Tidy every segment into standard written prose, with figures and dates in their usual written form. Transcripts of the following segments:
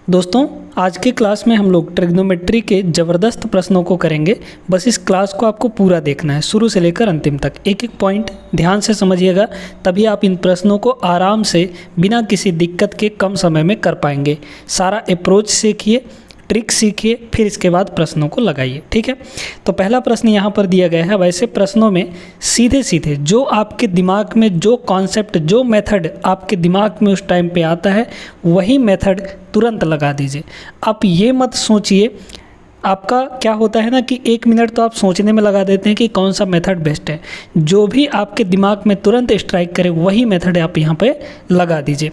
दोस्तों आज के क्लास में हम लोग ट्रिग्नोमेट्री के ज़बरदस्त प्रश्नों को करेंगे। बस इस क्लास को आपको पूरा देखना है, शुरू से लेकर अंतिम तक। एक एक पॉइंट ध्यान से समझिएगा, तभी आप इन प्रश्नों को आराम से बिना किसी दिक्कत के कम समय में कर पाएंगे। सारा अप्रोच सीखिए, ट्रिक सीखिए, फिर इसके बाद प्रश्नों को लगाइए। ठीक है, तो पहला प्रश्न यहाँ पर दिया गया है। वैसे प्रश्नों में सीधे सीधे जो आपके दिमाग में जो कॉन्सेप्ट, जो मेथड आपके दिमाग में उस टाइम पे आता है, वही मेथड तुरंत लगा दीजिए। आप ये मत सोचिए, आपका क्या होता है ना कि 1 मिनट तो आप सोचने में लगा देते हैं कि कौन सा मेथड बेस्ट है। जो भी आपके दिमाग में तुरंत स्ट्राइक करे वही मेथड आप यहाँ पे लगा दीजिए।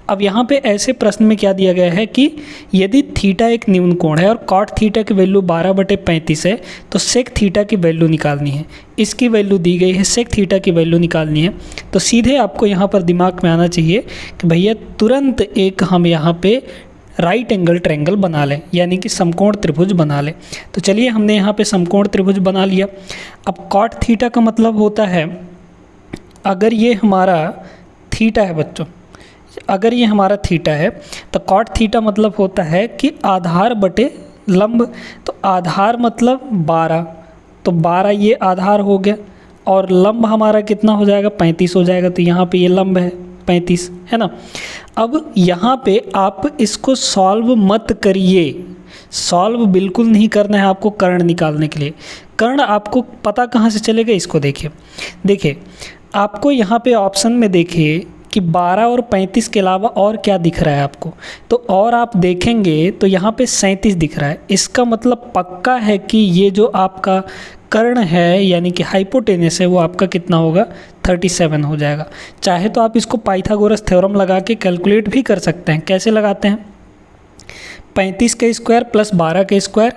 अब यहाँ पे ऐसे प्रश्न में क्या दिया गया है कि यदि थीटा एक न्यून कोण है और कॉट थीटा की वैल्यू 12/35 है, तो सेक थीटा की वैल्यू निकालनी है। इसकी वैल्यू दी गई है, सेक थीटा की वैल्यू निकालनी है। तो सीधे आपको यहाँ पर दिमाग में आना चाहिए कि भैया तुरंत एक हम यहाँ पे राइट एंगल ट्रायंगल बना लें, यानी कि समकोण त्रिभुज बना लें। तो चलिए हमने यहाँ पे समकोण त्रिभुज बना लिया। अब कॉट थीटा का मतलब होता है, अगर ये हमारा थीटा है बच्चों, अगर ये हमारा थीटा है तो कॉट थीटा मतलब होता है कि आधार बटे लंब। तो आधार मतलब 12, तो 12 ये आधार हो गया और लंब हमारा कितना हो जाएगा, 35 हो जाएगा। तो यहाँ पे ये लंब है 35, है ना। अब यहाँ पे आप इसको सॉल्व मत करिए, सॉल्व बिल्कुल नहीं करना है आपको कर्ण निकालने के लिए। कर्ण आपको पता कहाँ से चलेगा, इसको देखिए आपको यहाँ पे ऑप्शन में देखिए कि 12 और 35 के अलावा और क्या दिख रहा है आपको। तो और आप देखेंगे तो यहाँ पे 37 दिख रहा है। इसका मतलब पक्का है कि ये जो आपका कर्ण है यानी कि हाइपोटेनस है, वो आपका कितना होगा, 37 हो जाएगा। चाहे तो आप इसको पाइथागोरस थ्योरम लगा के कैलकुलेट भी कर सकते हैं। कैसे लगाते हैं, 35 का स्क्वायर प्लस 12 का स्क्वायर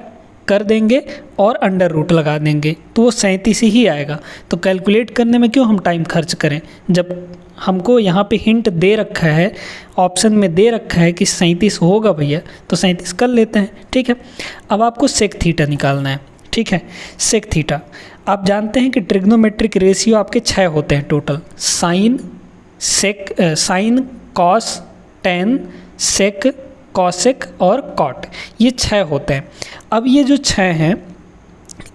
कर देंगे और अंडर रूट लगा देंगे, तो वो 37 ही आएगा। तो कैलकुलेट करने में क्यों हम टाइम खर्च करें, जब हमको यहाँ पे हिंट दे रखा है, ऑप्शन में दे रखा है कि 37 होगा भैया, तो 37 कर लेते हैं। ठीक है, अब आपको सेक थीटा निकालना है। ठीक है, सेक थीटा आप जानते हैं कि ट्रिग्नोमेट्रिक रेशियो आपके 6 होते हैं टोटल, साइन, सेक, साइन, कॉस, टेन, सेक, कॉसेक और कॉट, ये 6 होते हैं। अब ये जो 6 हैं,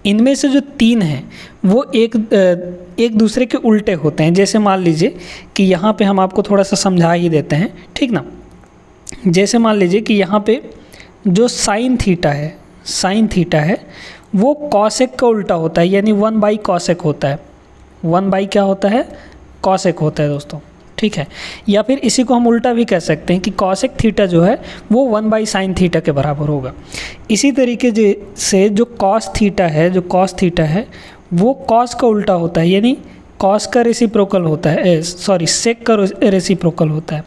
इनमें से जो 3 हैं वो एक दूसरे के उल्टे होते हैं। जैसे मान लीजिए कि यहाँ पे हम आपको थोड़ा सा समझा ही देते हैं, ठीक ना। जैसे मान लीजिए कि यहाँ पे जो साइन थीटा है वो कॉसेक का उल्टा होता है, यानी 1/कॉसेक होता है। 1/ क्या होता है, कॉसेक होता है दोस्तों। ठीक है, या फिर इसी को हम उल्टा भी कह सकते हैं कि कॉसेक थीटा जो है वो 1/साइन थीटा के बराबर होगा। इसी तरीके से जो कॉस थीटा है वो कॉस का उल्टा होता है, यानी कॉस का रेसिप्रोकल होता है, सेक का रेसिप्रोकल होता है,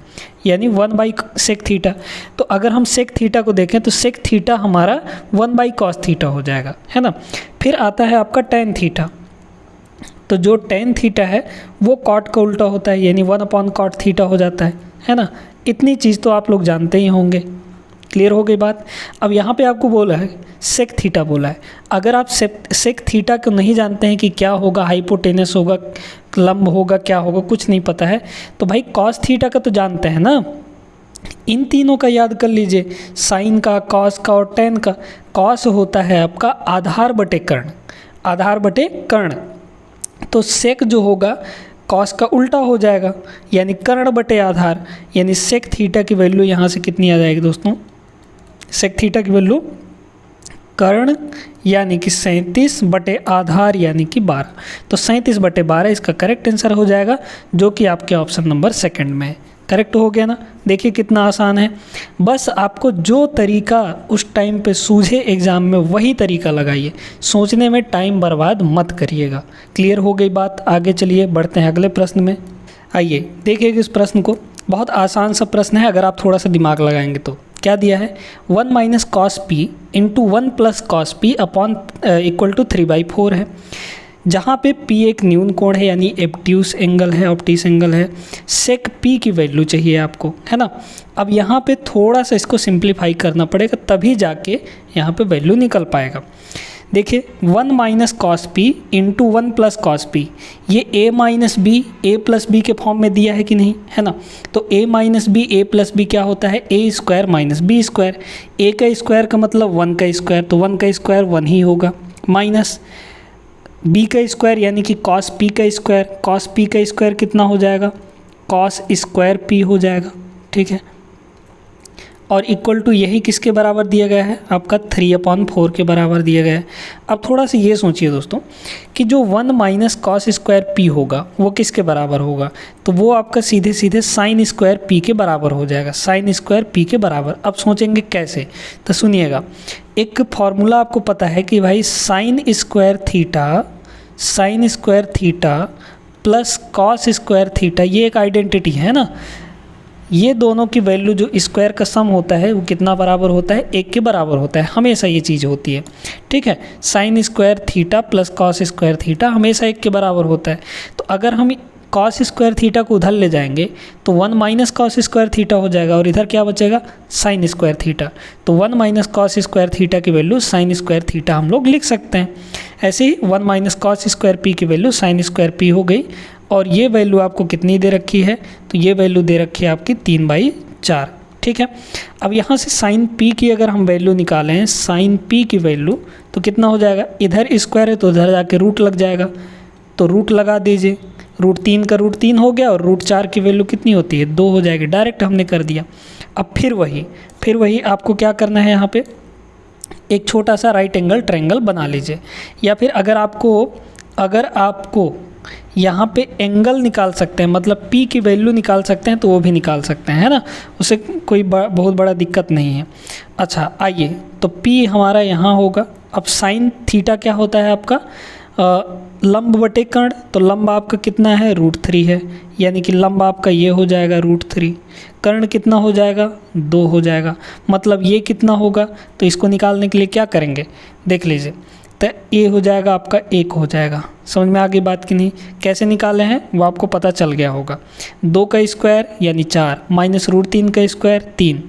यानी 1/सेक थीटा। तो अगर हम सेक थीटा को देखें तो सेक थीटा हमारा 1/कॉस थीटा हो जाएगा, है ना। फिर आता है आपका टेन थीटा। तो जो टेन थीटा है वो कॉट का उल्टा होता है, यानी 1/कॉट थीटा हो जाता है ना। इतनी चीज़ तो आप लोग जानते ही होंगे। क्लियर हो गई बात। अब यहाँ पे आपको बोला है सेक थीटा बोला है। अगर आप सेक थीटा को नहीं जानते हैं कि क्या होगा, हाइपोटेनस होगा, लंब होगा, क्या होगा, कुछ नहीं पता है, तो भाई कॉस थीटा का तो जानते हैं ना। इन तीनों का याद कर लीजिए, साइन का, कॉस का और टेन का। कॉस होता है आपका आधार बटे कर्ण, तो सेक जो होगा कॉस का उल्टा हो जाएगा, यानी कर्ण बटे आधार, यानी सेक थीटा की वैल्यू यहाँ से कितनी आ जाएगी दोस्तों, सेक थीटा की वैल्यू कर्ण यानी कि 37 बटे आधार यानी कि 12। तो 37/12 इसका करेक्ट आंसर हो जाएगा, जो कि आपके ऑप्शन नंबर 2 में है। करेक्ट हो गया ना। देखिए कितना आसान है। बस आपको जो तरीका उस टाइम पे सूझे एग्ज़ाम में वही तरीका लगाइए, सोचने में टाइम बर्बाद मत करिएगा। क्लियर हो गई बात। आगे चलिए बढ़ते हैं अगले प्रश्न में। आइए देखिएगा इस प्रश्न को, बहुत आसान सा प्रश्न है अगर आप थोड़ा सा दिमाग लगाएंगे तो। क्या दिया है, 1 - cos p × 1 + cos p = 3/4 है। जहाँ पे p एक न्यून कोण है, यानी ऑब्ट्यूस एंगल है, सेक p की वैल्यू चाहिए आपको, है ना। अब यहाँ पे थोड़ा सा इसको सिंप्लीफाई करना पड़ेगा, तभी जाके यहाँ पे वैल्यू निकल पाएगा। देखिए 1 minus cos P into 1 plus cos P, ये a minus B A plus B के फॉर्म में दिया है कि नहीं, है ना। तो a minus B A plus B क्या होता है, a square minus B square, a का स्क्वायर का मतलब 1 का स्क्वायर, तो 1 का स्क्वायर 1 ही होगा, माइनस b का स्क्वायर यानी कि कॉस p का स्क्वायर, कॉस p का स्क्वायर कितना हो जाएगा, कॉस स्क्वायर p हो जाएगा, ठीक है। और इक्वल टू यही किसके बराबर दिया गया है, आपका 3/4 के बराबर दिया गया है। अब थोड़ा सा ये सोचिए दोस्तों कि जो 1 माइनस कॉस स्क्वायर पी होगा वो किसके बराबर होगा, तो वो आपका सीधे सीधे साइन स्क्वायर पी के बराबर हो जाएगा, साइन स्क्वायर पी के बराबर। अब सोचेंगे कैसे, तो सुनिएगा, एक फॉर्मूला आपको पता है कि भाई sine square theta plus cos square theta, ये एक आइडेंटिटी है ना। ये दोनों की वैल्यू जो स्क्वायर का सम होता है वो कितना बराबर होता है, 1 के बराबर होता है, हमेशा ये चीज़ होती है, ठीक है। Sine square theta plus cos square theta हमेशा 1 के बराबर होता है। तो अगर हम कॉस स्क्वायर थीटा को उधर ले जाएंगे तो 1 माइनस कॉस स्क्वायर थीटा हो जाएगा और इधर क्या बचेगा, साइन स्क्वायर थीटा। तो 1 माइनस कॉस स्क्वायर थीटा की वैल्यू साइन स्क्वायर थीटा हम लोग लिख सकते हैं। ऐसे ही 1 माइनस कॉस स्क्वायर पी की वैल्यू साइन स्क्वायर पी हो गई। और ये वैल्यू आपको कितनी दे रखी है, तो ये वैल्यू दे रखी है आपकी 3/4, ठीक है। अब यहाँ से साइन पी की अगर हम वैल्यू निकालें, साइन पी की वैल्यू तो कितना हो जाएगा, इधर स्क्वायर है तो उधर जाके रूट लग जाएगा, तो रूट लगा दीजिए, √3 का √3 हो गया और √4 की वैल्यू कितनी होती है, 2 हो जाएगी, डायरेक्ट हमने कर दिया। अब फिर वही आपको क्या करना है, यहाँ पे एक छोटा सा राइट एंगल ट्रायंगल बना लीजिए, या फिर अगर आपको यहाँ पे एंगल निकाल सकते हैं, मतलब P की वैल्यू निकाल सकते हैं तो वो भी निकाल सकते हैं, है ना, उससे कोई बहुत बड़ा दिक्कत नहीं है। अच्छा आइए, तो P हमारा यहाँ होगा। अब साइन थीटा क्या होता है आपका, लंब बटे कर्ण, तो लंब आपका कितना है, √3 है, यानी कि लंब आपका ये हो जाएगा √3, कर्ण कितना हो जाएगा, 2 हो जाएगा, मतलब ये कितना होगा। तो इसको निकालने के लिए क्या करेंगे, देख लीजिए, तो ये हो जाएगा आपका 1 हो जाएगा। समझ में आ गई बात कि नहीं, कैसे निकाले हैं वो आपको पता चल गया होगा। 2 का स्क्वायर यानी 4 माइनस √3 का स्क्वायर 3,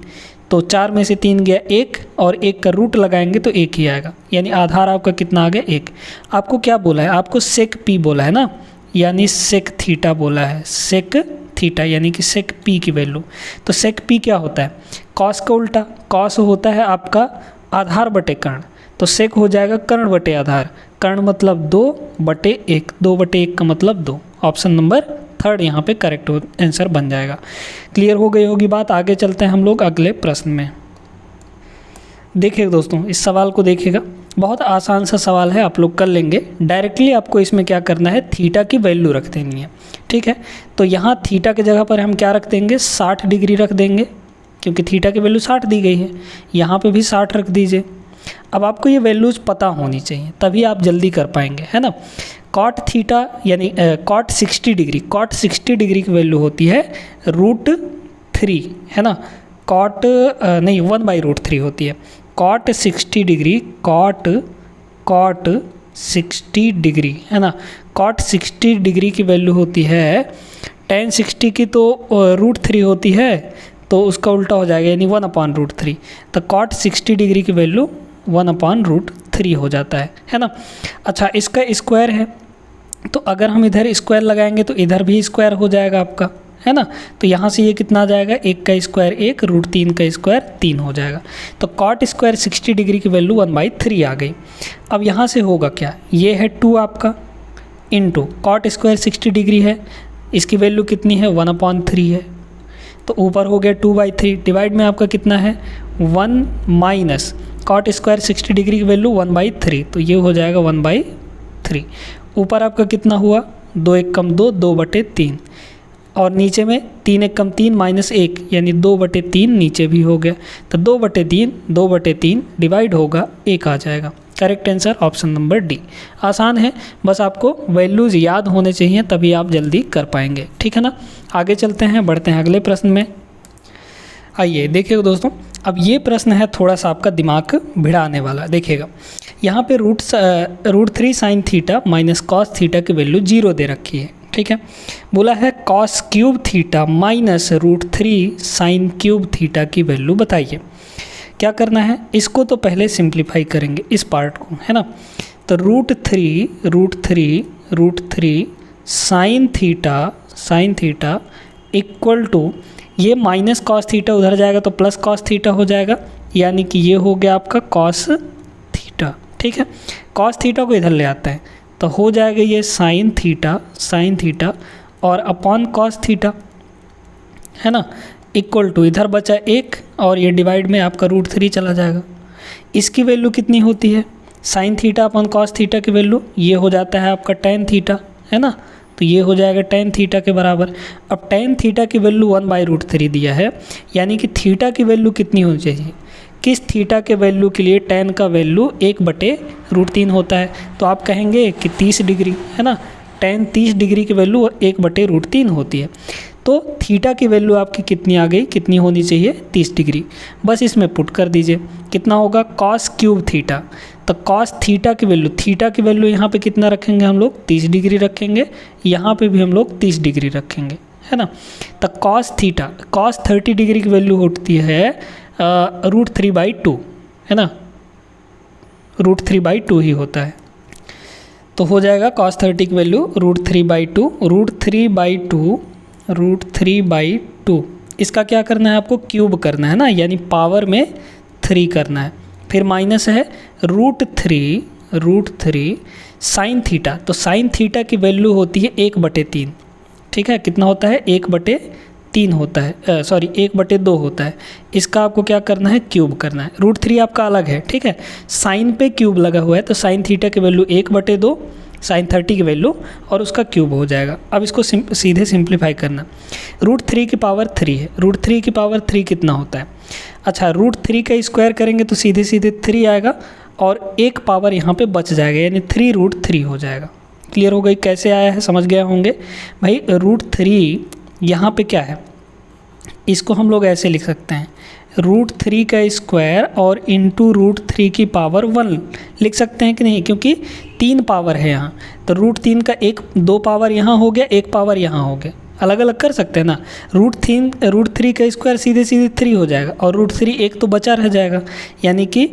तो 4 में से 3 गया 1 और 1 का रूट लगाएंगे तो 1 ही आएगा, यानी आधार आपका कितना आ गया 1। आपको क्या बोला है, आपको सेक पी बोला है ना, यानी सेक थीटा बोला है, सेक थीटा यानी कि सेक पी की वैल्यू। तो सेक पी क्या होता है, कॉस का उल्टा, कॉस होता है आपका आधार बटे कर्ण, तो सेक हो जाएगा कर्ण बटे आधार, कर्ण मतलब 2/1, 2/1 का मतलब 2। ऑप्शन नंबर 3 यहाँ पे करेक्ट आंसर बन जाएगा। क्लियर हो गई होगी बात। आगे चलते हैं हम लोग अगले प्रश्न में। देखिए दोस्तों, इस सवाल को देखिएगा, बहुत आसान सा सवाल है, आप लोग कर लेंगे। डायरेक्टली आपको इसमें क्या करना है, थीटा की वैल्यू रख देनी है, ठीक है। तो यहाँ थीटा की जगह पर हम क्या रख देंगे, 60 डिग्री रख देंगे, क्योंकि थीटा की वैल्यू 60 दी गई है। यहाँ पे भी 60 रख दीजिए। अब आपको ये वैल्यूज़ पता होनी चाहिए, तभी आप जल्दी कर पाएंगे, है ना। कॉट थीटा यानी कॉट 60 डिग्री की वैल्यू होती है √3, है ना। कॉट नहीं 1/√3 होती है। कॉट 60 डिग्री, कॉट 60 डिग्री, है ना। कॉट 60 डिग्री की वैल्यू होती है tan 60 की, तो √3 होती है, तो उसका उल्टा हो जाएगा, यानी 1/√3। तो कॉट 60 डिग्री की वैल्यू 1/√3 हो जाता है ना। अच्छा, इसका स्क्वायर है, तो अगर हम इधर स्क्वायर लगाएंगे तो इधर भी स्क्वायर हो जाएगा आपका, है ना। तो यहाँ से ये कितना आ जाएगा, 1 का स्क्वायर 1, √3 का स्क्वायर 3 हो जाएगा। तो कॉट स्क्वायर 60 डिग्री की वैल्यू 1/3 आ गई। अब यहाँ से होगा क्या, ये है 2 आपका इंटू कॉट स्क्वायर 60 डिग्री है, इसकी वैल्यू कितनी है, 1/3 है, तो ऊपर हो गया 2/3, डिवाइड में आपका कितना है 1 माइनस कॉट स्क्वायर 60 डिग्री की वैल्यू 1/3, तो ये हो जाएगा 1/3। ऊपर आपका कितना हुआ, 2 1 कम 2, 2/3, और नीचे में 3 1 कम 3 -1 यानी 2/3 नीचे भी हो गया, तो 2/3 डिवाइड होगा 1 आ जाएगा। Correct answer option number D. आसान है, बस आपको वैल्यूज़ याद होने चाहिए, तभी आप जल्दी कर पाएंगे, ठीक है ना। आगे चलते हैं, बढ़ते हैं अगले प्रश्न में। आइए देखिएगा दोस्तों, अब ये प्रश्न है थोड़ा सा आपका दिमाग भिड़ाने वाला। देखिएगा, यहाँ पे √3 sine theta minus cos theta की वैल्यू 0 दे रखी है, ठीक है। बोला है cos cube theta minus √3 sine cube theta की वैल्यू बताइए। क्या करना है, इसको तो पहले सिंप्लीफाई करेंगे इस पार्ट को, है ना। तो root three sine theta equal to, ये माइनस कॉस थीटा उधर जाएगा तो प्लस कॉस थीटा हो जाएगा, यानी कि ये हो गया आपका कॉस थीटा। ठीक है, कॉस थीटा को इधर ले आता है तो हो जाएगा ये साइन थीटा और अपॉन कॉस थीटा, है ना, इक्वल टू इधर बचा 1 और ये डिवाइड में आपका √3 चला जाएगा। इसकी वैल्यू कितनी होती है, sine theta upon cos theta की वैल्यू ये हो जाता है आपका टेन थीटा, है ना। तो ये हो जाएगा टेन थीटा के बराबर। अब टेन थीटा की वैल्यू 1/√3 दिया है, यानी कि थीटा की वैल्यू कितनी होनी चाहिए, किस थीटा के वैल्यू के लिए टेन का वैल्यू 1/√3 होता है। तो आप कहेंगे कि 30 डिग्री, है ना, टेन 30 डिग्री की वैल्यू 1/√3 होती है। तो थीटा की वैल्यू आपकी कितनी आ गई, कितनी होनी चाहिए, 30 डिग्री। बस इसमें पुट कर दीजिए, कितना होगा कॉस क्यूब थीटा। तो कॉस थीटा की वैल्यू यहाँ पे कितना रखेंगे हम लोग, 30 डिग्री रखेंगे, यहाँ पे भी हम लोग 30 डिग्री रखेंगे, है ना। तो कॉस 30 डिग्री की वैल्यू होती है √3/2, है ना, √3/2 ही होता है। तो हो जाएगा cos 30 की वैल्यू √3/2। इसका क्या करना है आपको, क्यूब करना है ना, यानी पावर में 3 करना है। फिर माइनस है √3 साइन थीटा। तो साइन थीटा की वैल्यू होती है 1/3। ठीक है, कितना होता है, 1/3 होता है, 1/2 होता है। इसका आपको क्या करना है, क्यूब करना है। √3 आपका अलग है, ठीक है, साइन पे क्यूब लगा हुआ है, तो साइन थीटा की वैल्यू 1/2 साइन 30 की वैल्यू और उसका क्यूब हो जाएगा। अब इसको सीधे सिंप्लीफाई करना, √3 की पावर 3 है, √3 की पावर 3 कितना होता है, अच्छा √3 का स्क्वायर करेंगे तो सीधे 3 आएगा और एक पावर यहाँ पे बच जाएगा, यानी 3√3 हो जाएगा। क्लियर हो गई, कैसे आया है समझ गए होंगे भाई। √3 यहाँ पे क्या है, इसको हम लोग ऐसे लिख सकते हैं, √3 का स्क्वायर और इंटू √3 की पावर 1 लिख सकते हैं कि नहीं, क्योंकि 3 पावर है यहाँ। तो √3 का 2 पावर यहाँ हो गया, 1 पावर यहाँ हो गया, अलग अलग कर सकते हैं ना। √3 का स्क्वायर सीधे 3 हो जाएगा और √3 एक तो बचा रह जाएगा, यानी कि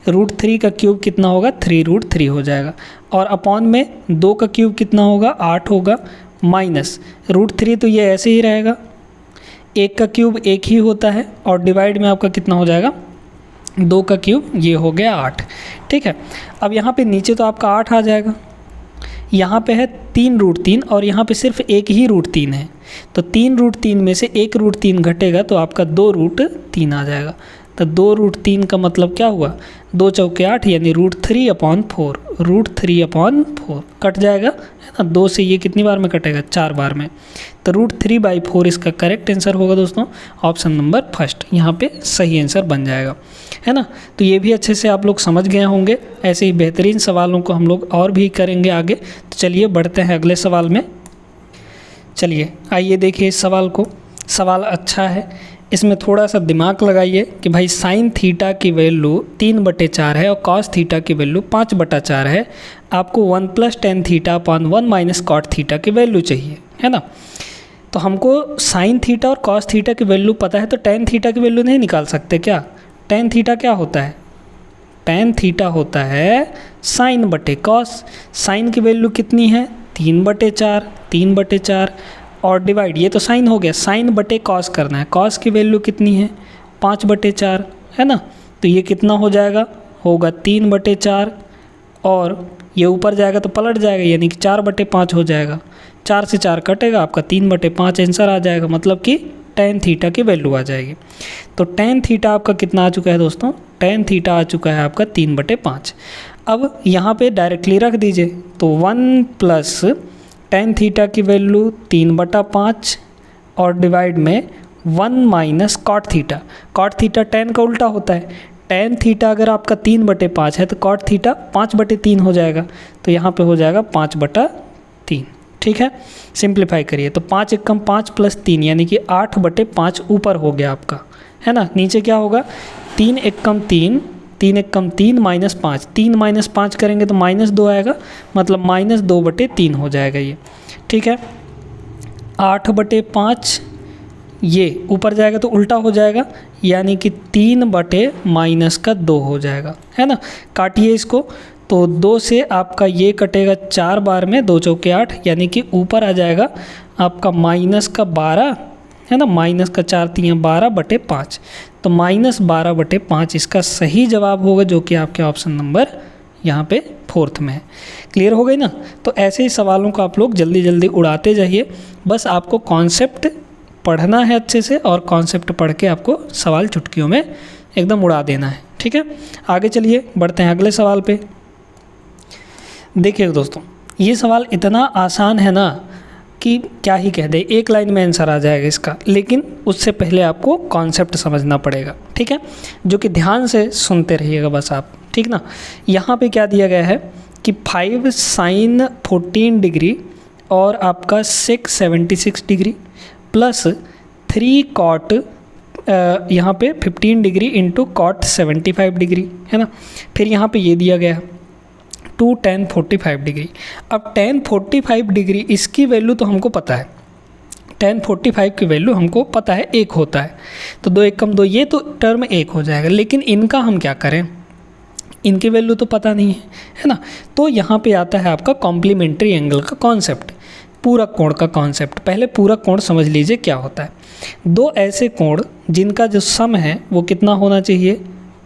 √3 का क्यूब कितना होगा, 3√3 हो जाएगा। और अपॉन में 2 का क्यूब कितना होगा, 8 होगा, माइनस √3 तो ये ऐसे ही रहेगा, 1 का क्यूब 1 ही होता है और डिवाइड में आपका कितना हो जाएगा, 2 का क्यूब, ये हो गया 8। ठीक है, अब यहाँ पे नीचे तो आपका 8 आ जाएगा, यहाँ पे है 3√3 और यहाँ पे सिर्फ एक ही √3 है। तो 3√3 में से 1 √3 घटेगा तो आपका 2√3 आ जाएगा। तो 2√3 का मतलब क्या हुआ, 2 चौके 8, यानी √3/4, √3/4 कट जाएगा, है ना। 2 से ये कितनी बार में कटेगा, 4 बार में। तो √3/4 इसका करेक्ट आंसर होगा दोस्तों, ऑप्शन नंबर फर्स्ट यहाँ पे सही आंसर बन जाएगा, है ना। तो ये भी अच्छे से आप लोग समझ गए होंगे। ऐसे ही बेहतरीन सवालों को हम लोग और भी करेंगे आगे। तो चलिए बढ़ते हैं अगले सवाल में। चलिए आइए देखिए इस सवाल को, सवाल अच्छा है, इसमें थोड़ा सा दिमाग लगाइए कि भाई साइन थीटा की वैल्यू 3/4 है और कॉस थीटा की वैल्यू 5/4 है। आपको 1 + tan θ/1 - cot थीटा की वैल्यू चाहिए, है ना। तो हमको साइन थीटा और कॉस थीटा की वैल्यू पता है, तो tan थीटा की वैल्यू नहीं निकाल सकते क्या। tan थीटा क्या होता है, tan थीटा होता है sin/cos। साइन की वैल्यू कितनी है, 3/4 और डिवाइड, ये तो साइन हो गया, sin/cos करना है, cos की वैल्यू कितनी है, 5/4, है ना। तो ये कितना हो जाएगा, होगा 3/4 और ये ऊपर जाएगा तो पलट जाएगा, यानी कि 4/5 हो जाएगा। 4 से 4 कटेगा, आपका 3/5 आंसर आ जाएगा, मतलब कि tan थीटा की वैल्यू आ जाएगी। तो tan थीटा आपका कितना आ चुका है दोस्तों, tan थीटा आ चुका है आपका 3/5। अब यहाँ पे डायरेक्टली रख दीजिए, तो 1 + tan थीटा की वैल्यू 3/5 और डिवाइड में 1 - cot theta. cot theta tan का उल्टा होता है, tan थीटा अगर आपका 3/5 है तो cot थीटा 5/3 हो जाएगा, तो यहाँ पे हो जाएगा 5/3। ठीक है, सिंप्लीफाई करिए तो 5 × 5 + 3 यानी कि 8/5 ऊपर हो गया आपका, है ना। नीचे क्या होगा, 3 × 3 3 × 3 -5, 3 - 5 करेंगे तो -2 आएगा, मतलब -2/3 हो जाएगा ये। ठीक है, 8/5 ये ऊपर जाएगा तो उल्टा हो जाएगा, यानी कि 3/-2 हो जाएगा, है ना। काटिए इसको, तो 2 से आपका ये कटेगा 4 बार में, 2 चौके 8, यानी कि ऊपर आ जाएगा आपका -12, है ना, -4 3 12/5, तो -12/5 इसका सही जवाब होगा, जो कि आपके ऑप्शन नंबर यहाँ पे 4th में है। क्लियर हो गई ना। तो ऐसे ही सवालों को आप लोग जल्दी जल्दी उड़ाते जाइए, बस आपको कॉन्सेप्ट पढ़ना है अच्छे से, और कॉन्सेप्ट पढ़ के आपको सवाल चुटकियों में एकदम उड़ा देना है, ठीक है। आगे चलिए, बढ़ते हैं अगले सवाल पे। देखिए दोस्तों, ये सवाल इतना आसान है ना कि क्या ही कह दे, एक लाइन में आंसर आ जाएगा इसका, लेकिन उससे पहले आपको कॉन्सेप्ट समझना पड़ेगा, ठीक है, जो कि ध्यान से सुनते रहिएगा बस आप, ठीक ना। यहाँ पे क्या दिया गया है कि 5 sin 14 डिग्री और आपका sec 76 डिग्री प्लस 3 cot यहाँ पे 15 डिग्री इंटू cot 75 डिग्री, है ना। फिर यहाँ पे ये दिया गया है 2 tan 45 डिग्री। अब tan 45 डिग्री इसकी वैल्यू तो हमको पता है, tan 45 की वैल्यू हमको पता है 1 होता है, तो 2 1 2, ये तो टर्म 1 हो जाएगा, लेकिन इनका हम क्या करें, इनकी वैल्यू तो पता नहीं है ना। तो यहाँ पे आता है आपका कॉम्प्लीमेंट्री एंगल का कॉन्सेप्ट, पूरक कोण का कॉन्सेप्ट। पहले पूरक कोण समझ लीजिए क्या होता है। 2 ऐसे कोण जिनका जो सम है वो कितना होना चाहिए,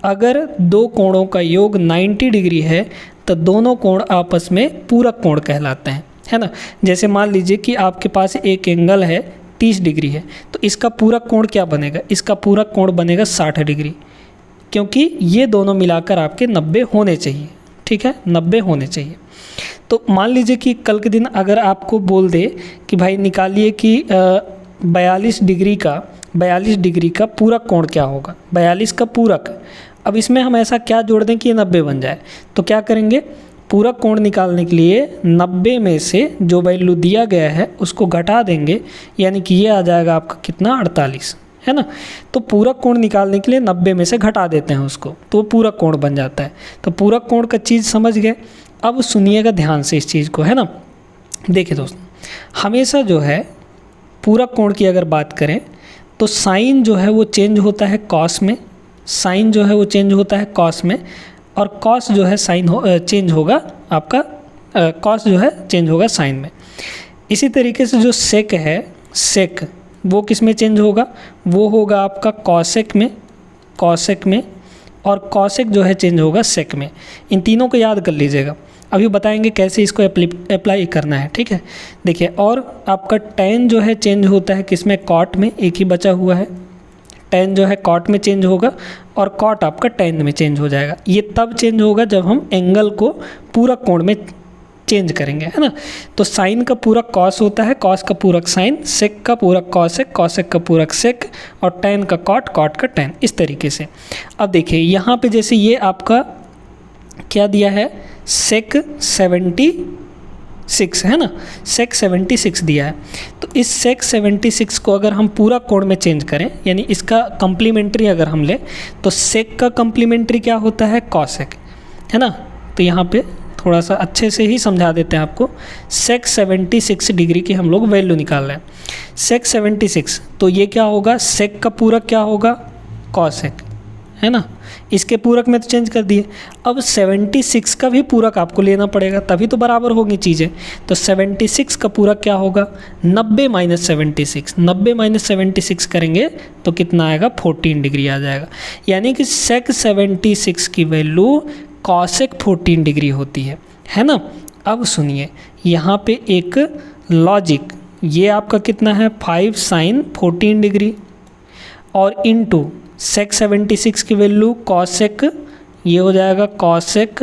अगर 2 कोणों का योग 90 डिग्री है तो दोनों कोण आपस में पूरक कोण कहलाते हैं, है ना। जैसे मान लीजिए कि आपके पास एक एंगल है 30 डिग्री है, तो इसका पूरक कोण क्या बनेगा, इसका पूरक कोण बनेगा 60 डिग्री, क्योंकि ये दोनों मिलाकर आपके 90 होने चाहिए, ठीक है, 90 होने चाहिए। तो मान लीजिए कि कल के दिन अगर आपको बोल दे कि भाई निकालिए कि 42 डिग्री का पूरक कोण क्या होगा, 42 का पूरक। अब इसमें हम ऐसा क्या जोड़ दें कि ये 90 बन जाए, तो क्या करेंगे, पूरक कोण निकालने के लिए 90 में से जो वैल्यू दिया गया है उसको घटा देंगे, यानी कि ये आ जाएगा आपका कितना, 48, है ना। तो पूरक कोण निकालने के लिए 90 में से घटा देते हैं उसको, तो पूरक कोण बन जाता है। तो पूरक कोण का चीज़ समझ गए। अब सुनिएगा ध्यान से इस चीज़ को, है ना। देखिए दोस्तों, हमेशा जो है पूरक कोण की अगर बात करें तो साइन जो है वो चेंज होता है कॉस में, साइन जो है वो चेंज होता है कॉस में, और कॉस जो है साइन चेंज होगा आपका, कॉस जो है चेंज होगा साइन में। इसी तरीके से जो सेक है, सेक वो किस में चेंज होगा, वो होगा आपका कॉसेक में, कॉसेक में, और कॉसेक जो है चेंज होगा सेक में। इन तीनों को याद कर लीजिएगा, अभी बताएंगे कैसे इसको अप्लाई करना है, ठीक है। देखिए, और आपका टैन जो है चेंज होता है किस में, कॉट में, एक ही बचा हुआ है, टैन जो है कॉट में चेंज होगा और कॉट आपका टैन में चेंज हो जाएगा। ये तब चेंज होगा जब हम एंगल को पूरक कोण में चेंज करेंगे, है ना। तो साइन का पूरक कॉस होता है, कॉस का पूरक साइन, सेक का पूरक कॉसेक, कॉसेक का पूरक सेक, और टैन का कॉट, कॉट का टैन, इस तरीके से। अब देखिए यहाँ पे जैसे ये आपका क्या दिया है, सेक 76, है ना, सेक 76 दिया है। तो इस सेक 76 को अगर हम पूरा कोण में चेंज करें, यानी इसका कम्प्लीमेंट्री अगर हम लें, तो सेक का कम्प्लीमेंट्री क्या होता है, कॉसेक, है ना। तो यहाँ पे थोड़ा सा अच्छे से ही समझा देते हैं आपको। सेक 76 डिग्री की हम लोग वैल्यू निकाल रहे हैं, सेक 76, तो ये क्या होगा, सेक का पूरक क्या होगा, कॉसेक, है ना। इसके पूरक में तो चेंज कर दिए, अब 76 का भी पूरक आपको लेना पड़ेगा, तभी तो बराबर होगी चीज़ें। तो 76 का पूरक क्या होगा, 90 - 76, 90 - 76 करेंगे तो कितना आएगा, 14 डिग्री आ जाएगा। यानी कि सेक 76 की वैल्यू कॉसेक 14 डिग्री होती है ना। अब सुनिए यहाँ पे एक लॉजिक, ये आपका कितना है, 5 sin 14 डिग्री और इनटू सेक 76 की वैल्यू कॉसेक, ये हो जाएगा कॉसेक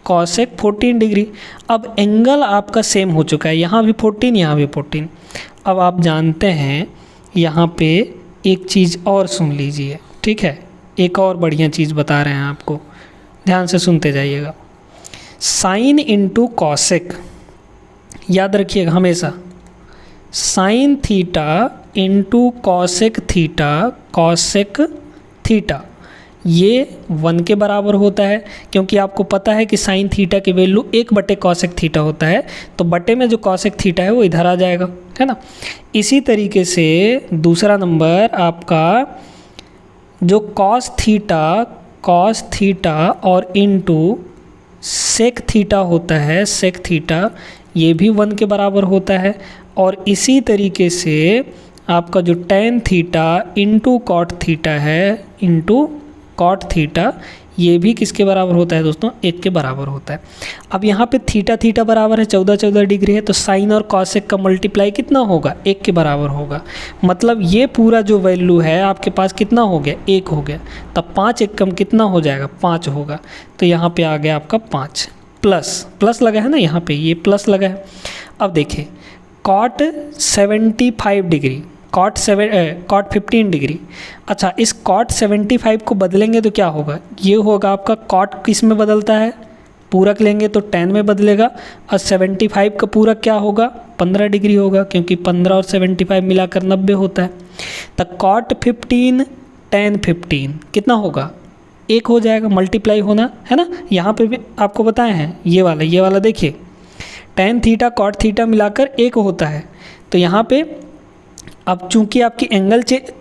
14 डिग्री। अब एंगल आपका सेम हो चुका है, यहाँ भी 14, यहाँ भी 14। अब आप जानते हैं यहाँ पे एक चीज़ और सुन लीजिए, ठीक है, एक और बढ़िया चीज़ बता रहे हैं आपको, ध्यान से सुनते जाइएगा। साइन इंटू कॉसेक, याद रखिएगा हमेशा, sine theta into cosec theta, cosec theta, ये 1 के बराबर होता है, क्योंकि आपको पता है कि साइन थीटा की वैल्यू 1/cosec थीटा होता है, तो बटे में जो कॉसेक थीटा है वो इधर आ जाएगा, है ना। इसी तरीके से दूसरा नंबर आपका जो कॉस थीटा और इनटू सेक थीटा होता है, सेक थीटा ये भी 1 के बराबर होता है। और इसी तरीके से आपका जो tan theta into cot theta है, इंटू कॉट थीटा, ये भी किसके बराबर होता है दोस्तों? 1 के बराबर होता है। अब यहाँ पे थीटा बराबर है 14 डिग्री है, तो साइन और कॉसेक का मल्टीप्लाई कितना होगा? 1 के बराबर होगा। मतलब ये पूरा जो वैल्यू है आपके पास कितना हो गया? 1 हो गया। तब 5 एक कम कितना हो जाएगा? 5 होगा। तो यहाँ पे आ गया आपका 5 प्लस लगा है ना, यहाँ पे ये प्लस लगा है। अब देखिए कॉट 75 डिग्री, कॉट 15 डिग्री। अच्छा, इस कॉट 75 को बदलेंगे तो क्या होगा? ये होगा आपका कॉट किस में बदलता है? पूरक लेंगे तो tan में बदलेगा। और 75 का पूरक क्या होगा? 15 डिग्री होगा, क्योंकि 15 और 75 मिलाकर 90 होता है। तो कॉट 15 tan 15 कितना होगा? 1 हो जाएगा, मल्टीप्लाई होना है ना। यहाँ पे भी आपको बताए हैं ये वाला देखिए, tan थीटा कॉट थीटा मिलाकर 1 होता है। तो यहाँ पे अब चूंकि आपकी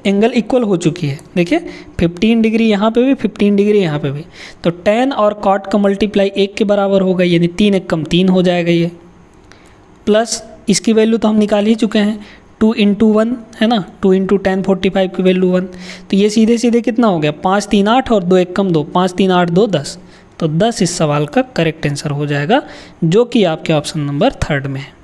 एंगल इक्वल हो चुकी है, देखिए 15 डिग्री यहाँ पे भी, 15 डिग्री यहाँ पे भी, तो tan और cot का मल्टीप्लाई 1 के बराबर होगा, यानी 3 एक कम 3 हो जाएगा ये। प्लस इसकी वैल्यू तो हम निकाल ही चुके हैं, 2 × 1 है ना, 2 × tan 45 की वैल्यू 1। तो ये सीधे सीधे कितना हो गया? 5 3 8 और 2 एक कम 2, 5 3 8 2 10। तो 10 इस सवाल का करेक्ट आंसर हो जाएगा, जो कि आपके ऑप्शन नंबर 3 में है।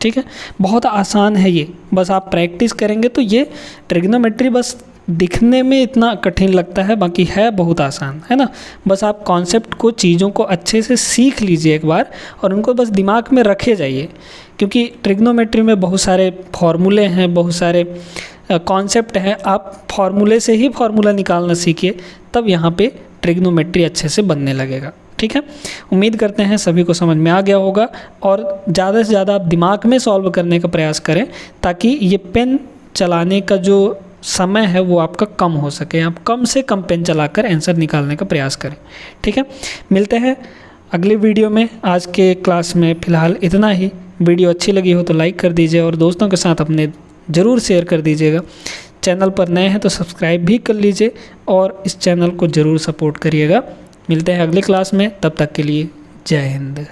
ठीक है, बहुत आसान है ये, बस आप प्रैक्टिस करेंगे तो ये ट्रिग्नोमेट्री बस दिखने में इतना कठिन लगता है, बाकी है बहुत आसान, है ना। बस आप कॉन्सेप्ट को, चीज़ों को अच्छे से सीख लीजिए एक बार, और उनको बस दिमाग में रखे जाइए, क्योंकि ट्रिग्नोमेट्री में बहुत सारे फॉर्मूले हैं, बहुत सारे कॉन्सेप्ट हैं। आप फॉर्मूले से ही फॉर्मूला निकालना सीखिए, तब यहाँ पे ट्रिग्नोमेट्री अच्छे से बनने लगेगा। ठीक है, उम्मीद करते हैं सभी को समझ में आ गया होगा, और ज़्यादा से ज़्यादा आप दिमाग में सॉल्व करने का प्रयास करें, ताकि ये पेन चलाने का जो समय है वो आपका कम हो सके। आप कम से कम पेन चलाकर आंसर निकालने का प्रयास करें। ठीक है, मिलते हैं अगले वीडियो में। आज के क्लास में फ़िलहाल इतना ही। वीडियो अच्छी लगी हो तो लाइक कर दीजिए, और दोस्तों के साथ अपने ज़रूर शेयर कर दीजिएगा। चैनल पर नए हैं तो सब्सक्राइब भी कर लीजिए, और इस चैनल को ज़रूर सपोर्ट करिएगा। मिलते हैं अगले क्लास में, तब तक के लिए जय हिंद।